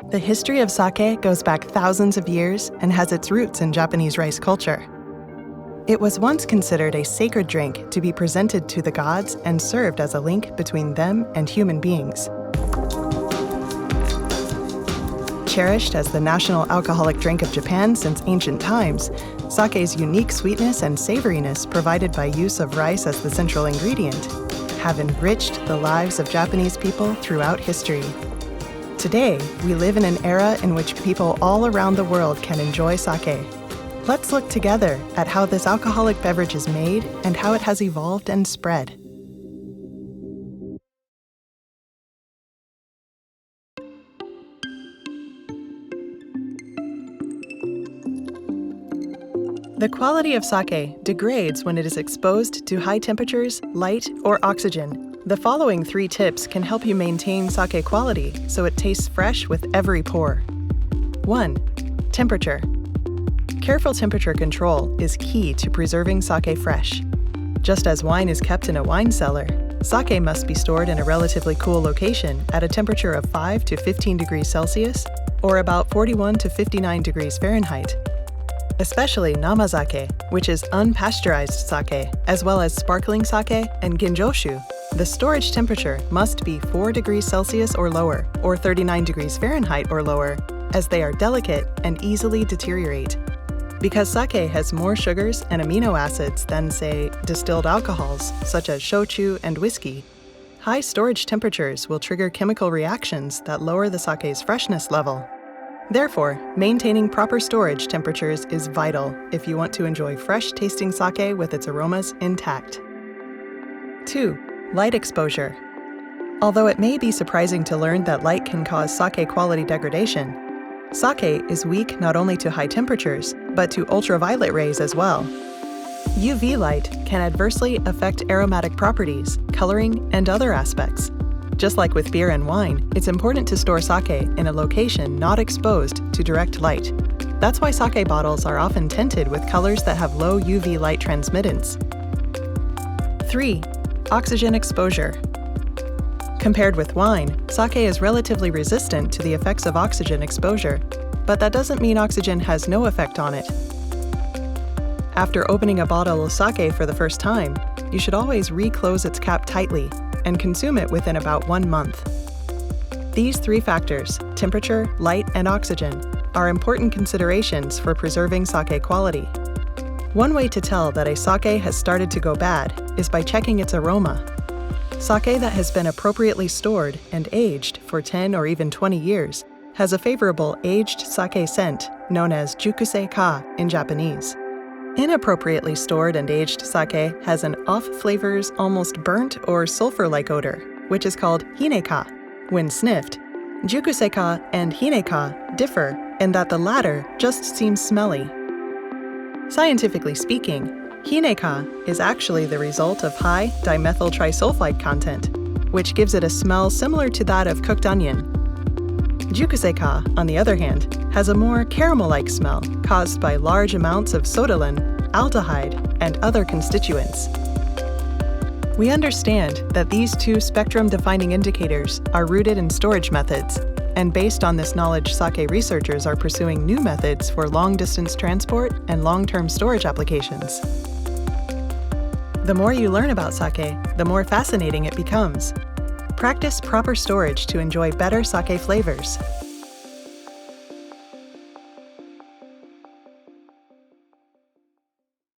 The history of sake goes back thousands of years and has its roots in Japanese rice culture. It was once considered a sacred drink to be presented to the gods and served as a link between them and human beings. Cherished as the national alcoholic drink of Japan since ancient times, sake's unique sweetness and savoriness provided by use of rice as the central ingredient have enriched the lives of Japanese people throughout history. Today, we live in an era in which people all around the world can enjoy sake. Let's look together at how this alcoholic beverage is made and how it has evolved and spread. The quality of sake degrades when it is exposed to high temperatures, light, or oxygen. The following 3 tips can help you maintain sake quality so it tastes fresh with every pour. 1. Temperature. Careful temperature control is key to preserving sake fresh. Just as wine is kept in a wine cellar, sake must be stored in a relatively cool location at a temperature of 5 to 15 degrees Celsius or about 41 to 59 degrees Fahrenheit. Especially namazake, which is unpasteurized sake, as well as sparkling sake and ginjoshu. The storage temperature must be 4 degrees Celsius or lower, or 39 degrees Fahrenheit or lower, as they are delicate and easily deteriorate. Because sake has more sugars and amino acids than, say, distilled alcohols, such as shochu and whiskey, high storage temperatures will trigger chemical reactions that lower the sake's freshness level. Therefore, maintaining proper storage temperatures is vital if you want to enjoy fresh-tasting sake with its aromas intact. 2. Light exposure. Although it may be surprising to learn that light can cause sake quality degradation, sake is weak not only to high temperatures, but to ultraviolet rays as well. UV light can adversely affect aromatic properties, coloring, and other aspects. Just like with beer and wine, it's important to store sake in a location not exposed to direct light. That's why sake bottles are often tinted with colors that have low UV light transmittance. 3. Oxygen exposure. Compared with wine, sake is relatively resistant to the effects of oxygen exposure, but that doesn't mean oxygen has no effect on it. After opening a bottle of sake for the first time, you should always reclose its cap tightly and consume it within about 1 month. These 3 factors, temperature, light, and oxygen, are important considerations for preserving sake quality. One way to tell that a sake has started to go bad is by checking its aroma. Sake that has been appropriately stored and aged for 10 or even 20 years has a favorable aged sake scent known as jukusei-ka in Japanese. Inappropriately stored and aged sake has an off-flavors, almost burnt or sulfur-like odor, which is called hine-ka. When sniffed, jukusei-ka and hine-ka differ in that the latter just seems smelly. Scientifically speaking, hine-ka is actually the result of high dimethyl trisulfide content, which gives it a smell similar to that of cooked onion. Jukusei-ka, on the other hand, has a more caramel-like smell caused by large amounts of sodalin, aldehyde, and other constituents. We understand that these 2 spectrum-defining indicators are rooted in storage methods, and based on this knowledge, sake researchers are pursuing new methods for long-distance transport and long-term storage applications. The more you learn about sake, the more fascinating it becomes. Practice proper storage to enjoy better sake flavors.